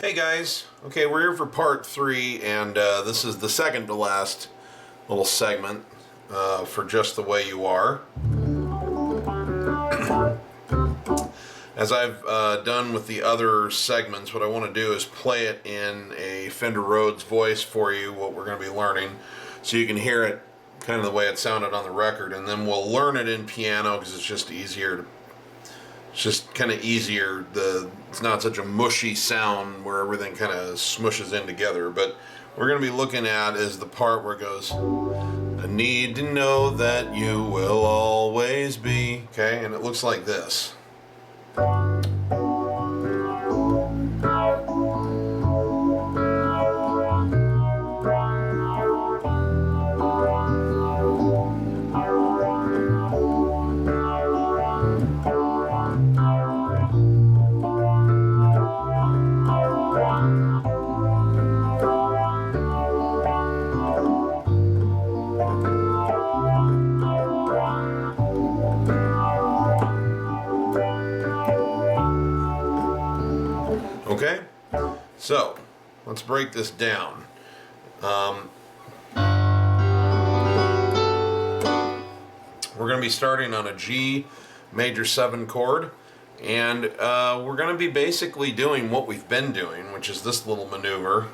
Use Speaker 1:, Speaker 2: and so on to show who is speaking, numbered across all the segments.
Speaker 1: Hey guys, okay, we're here for part 3, and this is the second to last little segment for Just the Way You Are. As I've done with the other segments, what I want to do is play it in a Fender Rhodes voice for you, what we're going to be learning, so you can hear it kind of the way it sounded on the record, and then we'll learn it in piano because it's just easier. It's just kind of easier. It's not such a mushy sound where everything kind of smushes in together. But we're going to be looking at is the part where it goes, I need to know that you will always be. Okay, and it looks like this. Okay, so let's break this down. We're going to be starting on a G major 7 chord, and we're going to be basically doing what we've been doing, which is this little maneuver.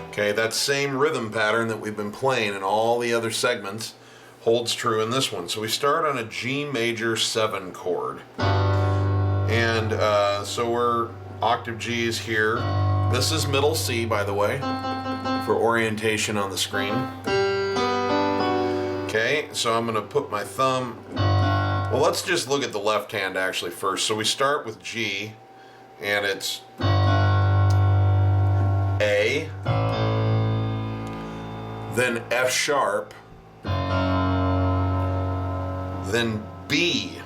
Speaker 1: Okay, that same rhythm pattern that we've been playing in all the other segments holds true in this one. So we start on a G major 7 chord. And so we're octave G's here. This is middle C, by the way, for orientation on the screen. Okay, so I'm going to put my thumb... Well, let's just look at the left hand actually first. So we start with G, and it's A, then F sharp, then B,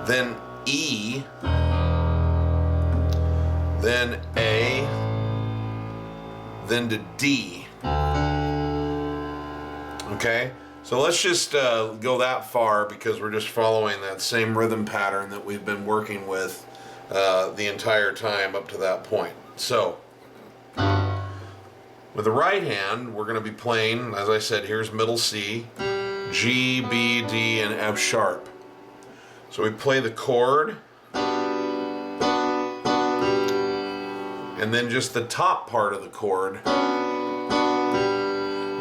Speaker 1: then E, then A, then to D. Okay, so let's just go that far because we're just following that same rhythm pattern that we've been working with the entire time up to that point. So with the right hand, we're going to be playing, as I said, here's middle C, G, B, D, and F sharp. So we play the chord, and then just the top part of the chord,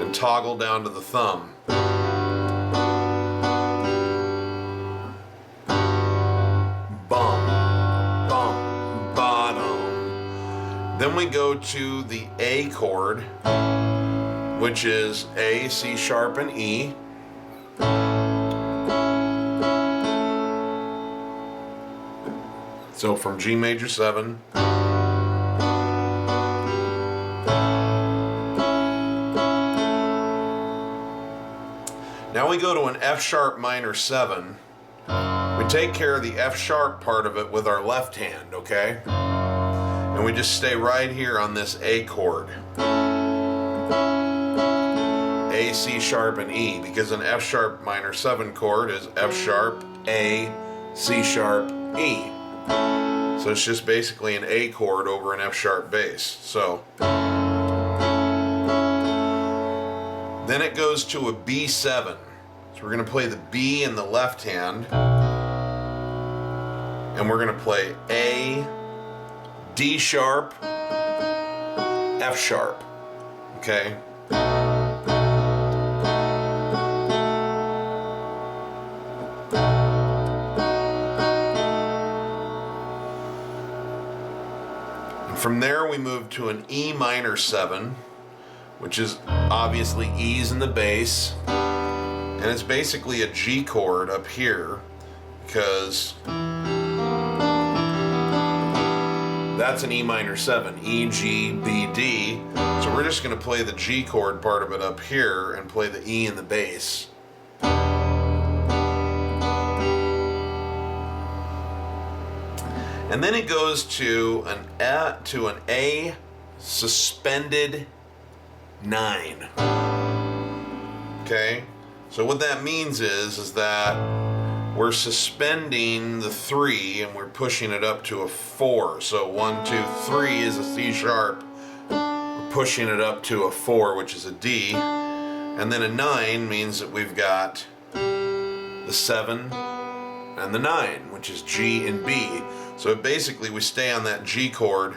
Speaker 1: and toggle down to the thumb. Then we go to the A chord, which is A, C sharp, and E. So from G major 7. Now we go to an F sharp minor 7. We take care of the F sharp part of it with our left hand, okay? And we just stay right here on this A chord. A, C sharp, and E, because an F sharp minor 7 chord is F sharp, A, C sharp, E. So it's just basically an A chord over an F sharp bass. So then it goes to a B7. So we're going to play the B in the left hand, and we're going to play A, D sharp, F sharp, okay? And from there we move to an E minor 7, which is obviously E's in the bass, and it's basically a G chord up here because that's an E minor 7, E, G, B, D. So we're just going to play the G chord part of it up here and play the E in the bass. And then it goes to an A suspended 9. Okay? So what that means is that we're suspending the 3 and we're pushing it up to a 4. So 1, 2, 3 is a C sharp. We're pushing it up to a 4, which is a D. And then a 9 means that we've got the 7 and the 9, which is G and B. So basically we stay on that G chord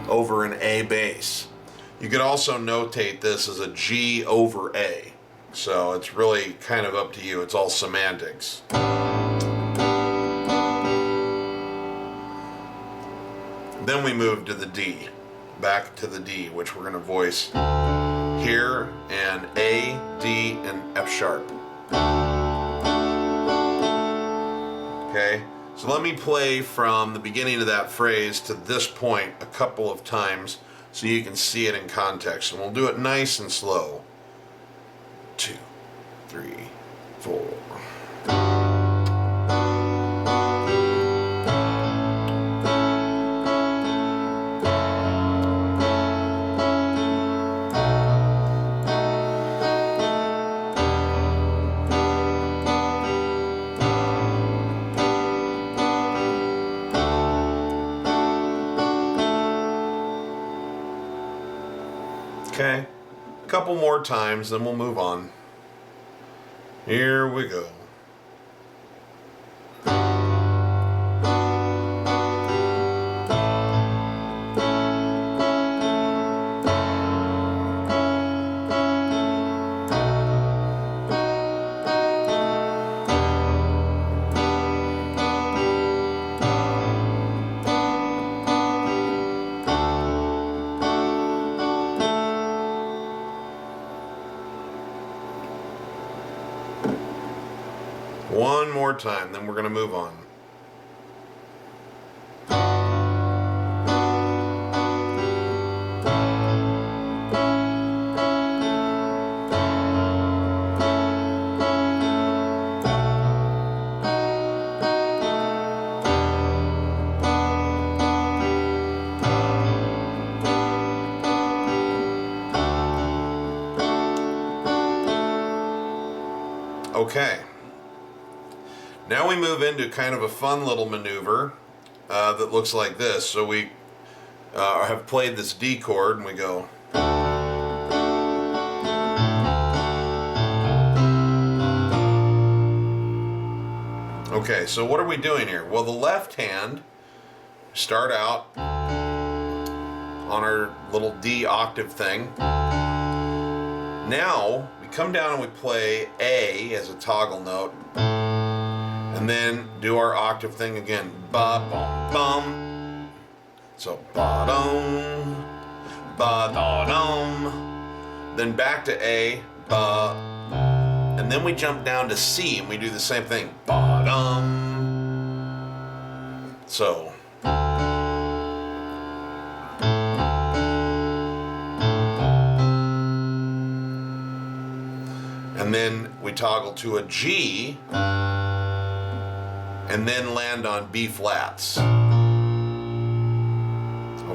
Speaker 1: over an A bass. You could also notate this as a G over A. So it's really kind of up to you. It's all semantics. Then we move to the D. Back to the D, which we're going to voice here, and A, D, and F sharp. Okay, so let me play from the beginning of that phrase to this point a couple of times so you can see it in context. And we'll do it nice and slow. 2, 3, 4. Okay, a couple more times, then we'll move on. Here we go. One more time, then we're going to move on. Okay. Now we move into kind of a fun little maneuver that looks like this. So we have played this D chord and we go. Okay, so what are we doing here? Well, the left hand, start out on our little D octave thing. Now we come down and we play A as a toggle note. And then do our octave thing again. Ba bum bum. So ba dum, ba da dum. Then back to A, ba. And then we jump down to C and we do the same thing. Ba dum. So. And then we toggle to a G. And then land on B flats.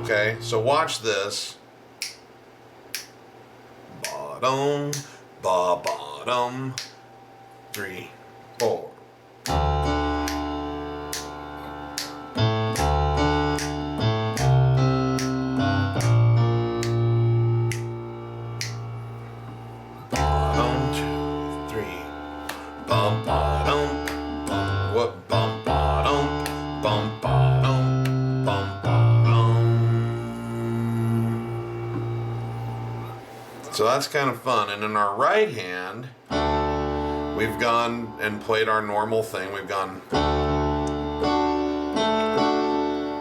Speaker 1: Okay, so watch this. Ba-dum, ba-ba-dum. 3, 4. Ba-dum, 2, 3. Bum-ba-dum. What bum ba dum bum ba dum. So that's kind of fun. And in our right hand, we've gone and played our normal thing. We've gone,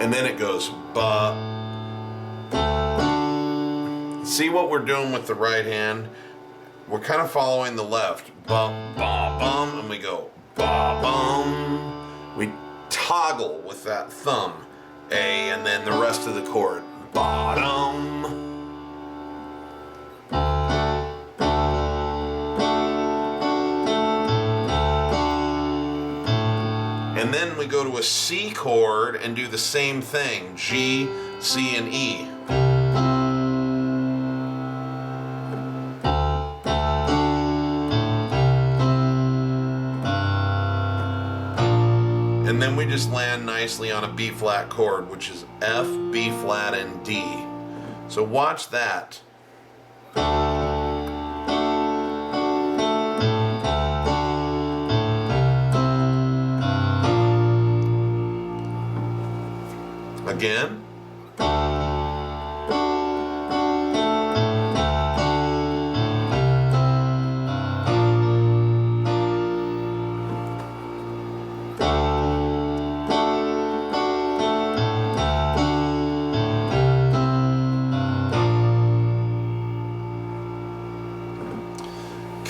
Speaker 1: and then it goes ba. See what we're doing with the right hand? We're kind of following the left. Bum ba bum, and we go. Ba-bum. We toggle with that thumb, A, and then the rest of the chord. Bottom. And then we go to a C chord and do the same thing. G, C, and E. And then we just land nicely on a B flat chord, which is F, B flat, and D. So watch that. Again.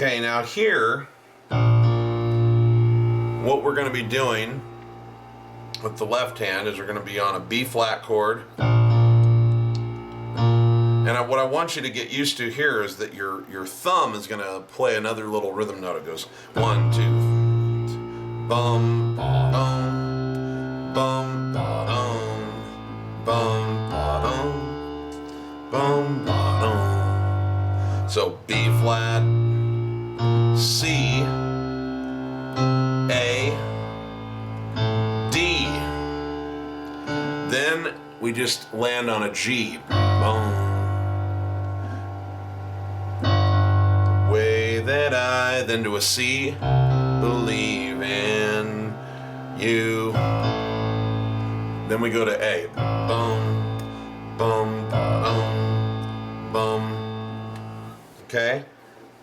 Speaker 1: Okay, now here, what we're going to be doing with the left hand is we're going to be on a B flat chord. And what I want you to get used to here is that your thumb is going to play another little rhythm note. It goes 1, 2, bum, ba-dum, bum, ba-dum, bum, ba-dum, bum, ba-dum. So B flat, C, A, D. Then we just land on a G. Boom. The way that I, then to a C, believe in you. Then we go to A. Bum, bum, bum, bum. Okay?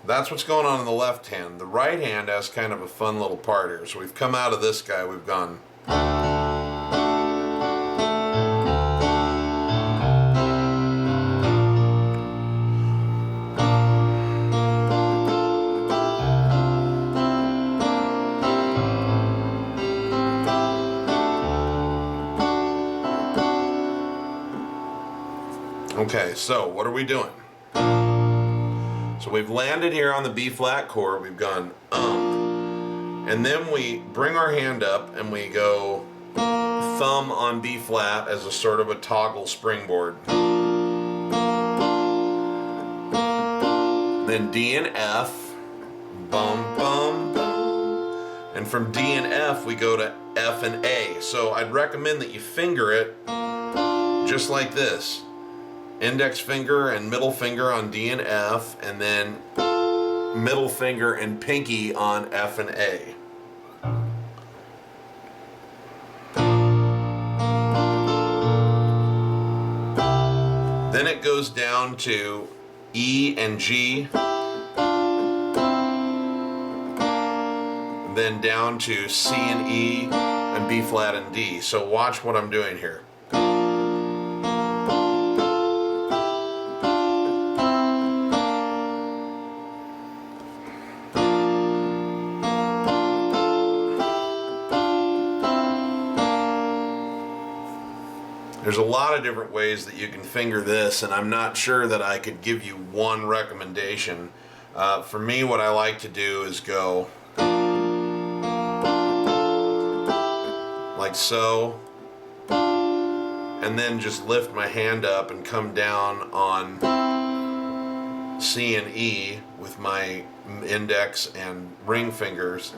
Speaker 1: That's what's going on in the left hand. The right hand has kind of a fun little part here. So we've come out of this guy, we've gone. Okay, so what are we doing? So we've landed here on the B flat chord, we've gone and then we bring our hand up and we go thumb on B flat as a sort of a toggle springboard. Then D and F, bum, bum, bum. And from D and F we go to F and A. So I'd recommend that you finger it just like this. Index finger and middle finger on D and F, and then middle finger and pinky on F and A. Then it goes down to E and G, then down to C and E, and B flat and D. So watch what I'm doing here. There's a lot of different ways that you can finger this, and I'm not sure that I could give you one recommendation. For me, what I like to do is go like so, and then just lift my hand up and come down on C and E with my index and ring fingers,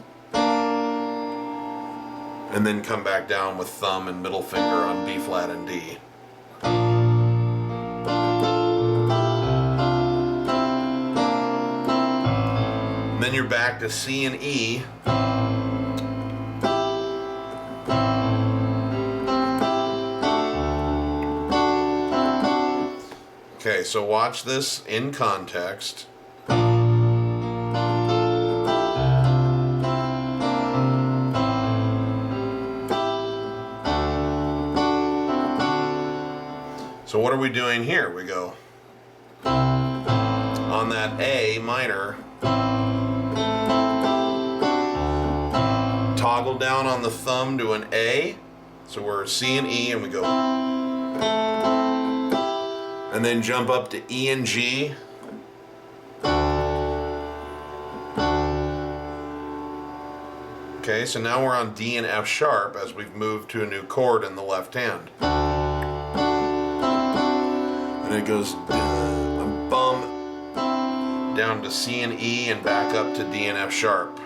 Speaker 1: and then come back down with thumb and middle finger on B flat and D. And then you're back to C and E. Okay, so watch this in context. So what are we doing here? We go on that A minor, toggle down on the thumb to an A, so we're C and E, and we go, and then jump up to E and G, okay, so now we're on D and F sharp as we've moved to a new chord in the left hand. And it goes bum down to C and E and back up to D and F sharp.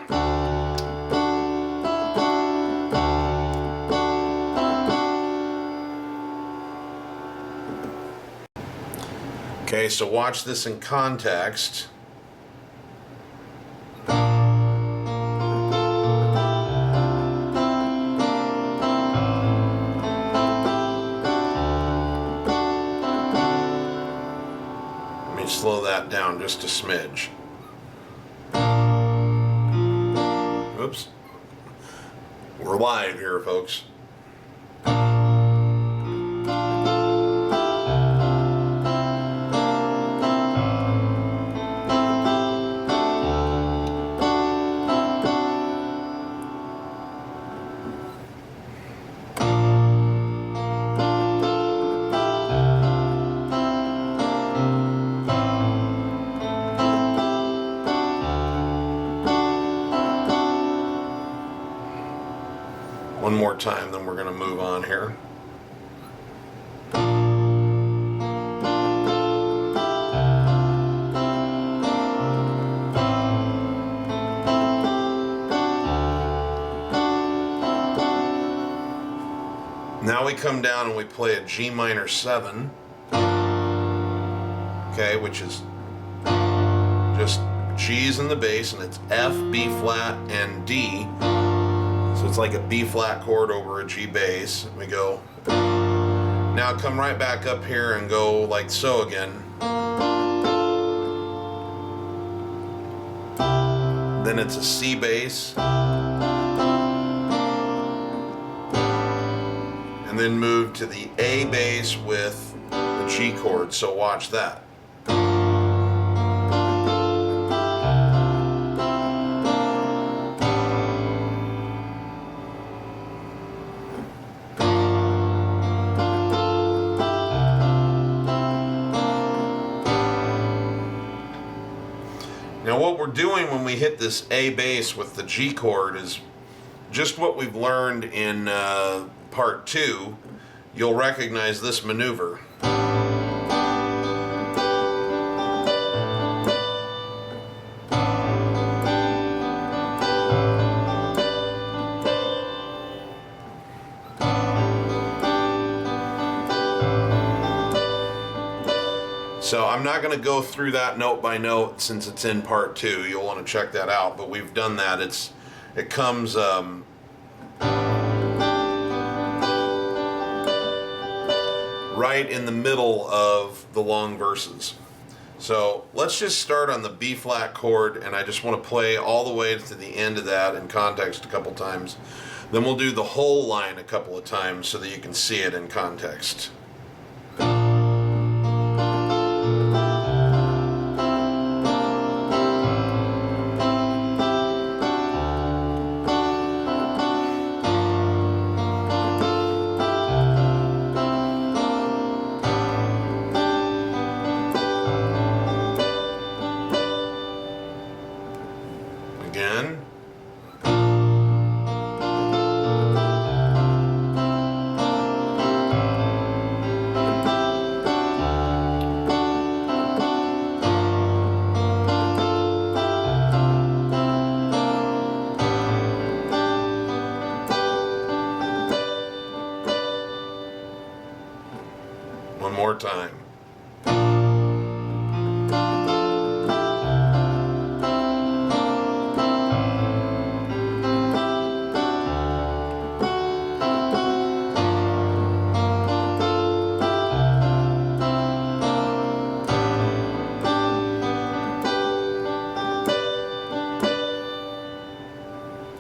Speaker 1: Okay, so watch this in context. Let me slow that down just a smidge. Oops. We're live here, folks. One more time, then we're going to move on here. Now we come down and we play a G minor 7, okay, which is just G's in the bass, and it's F, B flat, and D. So it's like a B flat chord over a G bass. We go. Now come right back up here and go like so again. Then it's a C bass. And then move to the A bass with the G chord. So watch that. Now what we're doing when we hit this A bass with the G chord is just what we've learned in part 2. You'll recognize this maneuver. So I'm not going to go through that note by note since it's in part 2. You'll want to check that out, but we've done that. It comes right in the middle of the long verses. So let's just start on the B flat chord, and I just want to play all the way to the end of that in context a couple times. Then we'll do the whole line a couple of times so that you can see it in context. Again. One more time.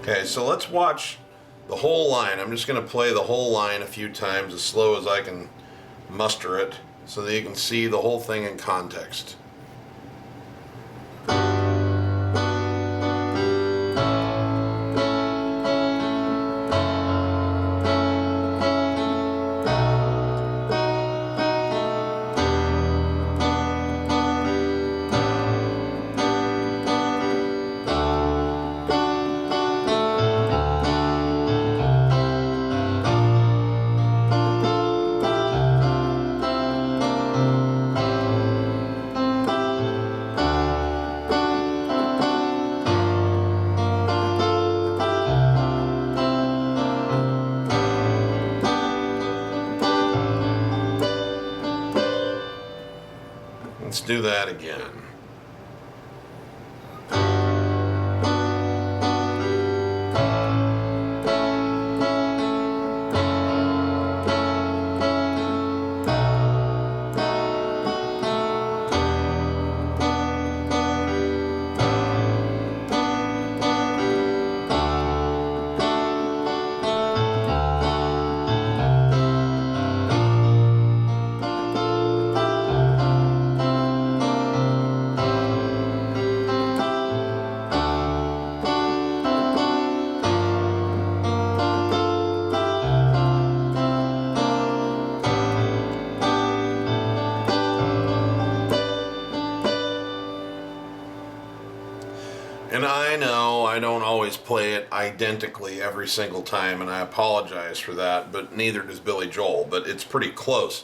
Speaker 1: Okay, so let's watch the whole line. I'm just going to play the whole line a few times as slow as I can muster it so that you can see the whole thing in context. Let's do that again. And I know I don't always play it identically every single time, and I apologize for that, but neither does Billy Joel, but it's pretty close.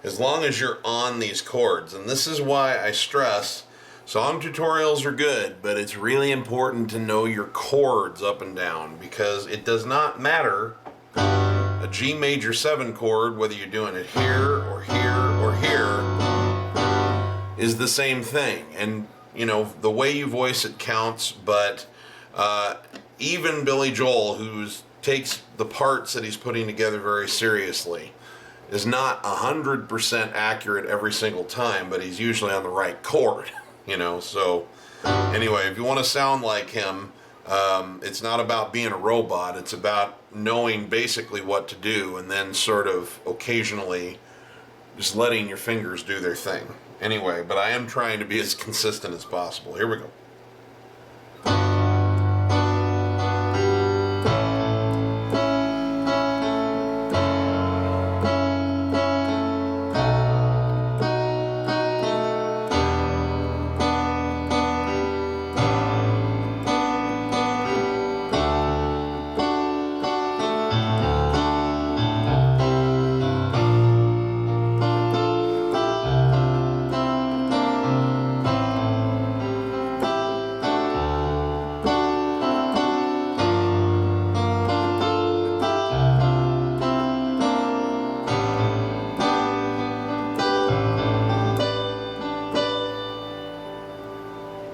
Speaker 1: As long as you're on these chords, and this is why I stress, song tutorials are good, but it's really important to know your chords up and down, because it does not matter a G major 7 chord, whether you're doing it here or here or here, is the same thing. And you know, the way you voice it counts, but even Billy Joel, who takes the parts that he's putting together very seriously, is not 100% accurate every single time, but he's usually on the right chord, you know. So anyway, if you want to sound like him, it's not about being a robot, it's about knowing basically what to do and then sort of occasionally just letting your fingers do their thing. Anyway, but I am trying to be as consistent as possible. Here we go.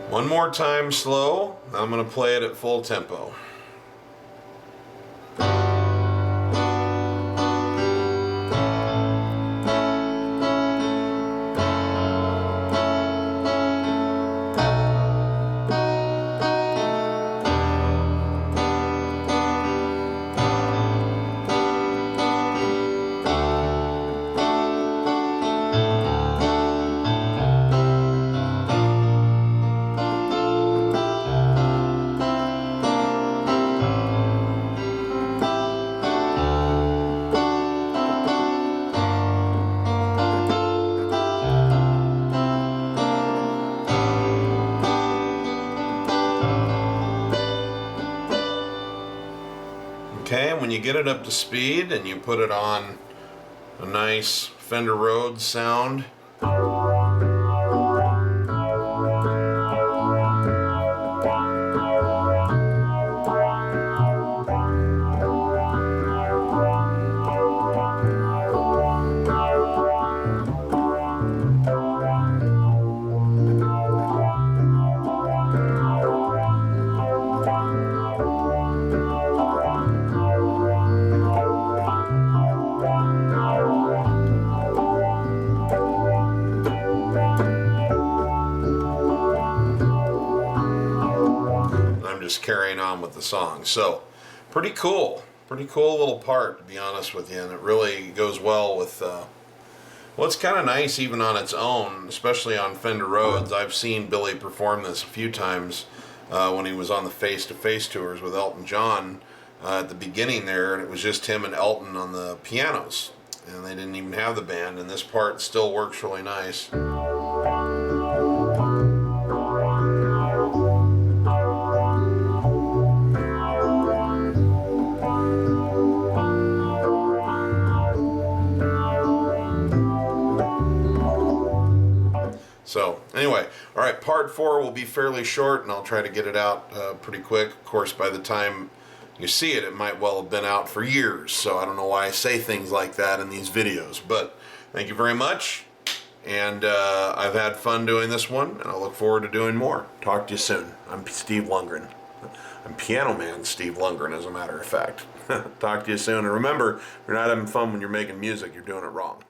Speaker 1: One more time slow. I'm going to play it at full tempo. Okay, and when you get it up to speed and you put it on a nice Fender Rhodes sound, just carrying on with the song. So pretty cool little part, to be honest with you, and it really goes well with well, it's kind of nice even on its own, especially on Fender Rhodes. I've seen Billy perform this a few times when he was on the face-to-face tours with Elton John at the beginning there, and it was just him and Elton on the pianos, and they didn't even have the band, and this part still works really nice. So anyway, all right, part 4 will be fairly short, and I'll try to get it out pretty quick. Of course, by the time you see it, it might well have been out for years, so I don't know why I say things like that in these videos. But thank you very much, And I've had fun doing this one, and I look forward to doing more. Talk to you soon. I'm Steve Lungrin. I'm Piano Man Steve Lungrin, as a matter of fact. Talk to you soon. And remember, if you're not having fun when you're making music, you're doing it wrong.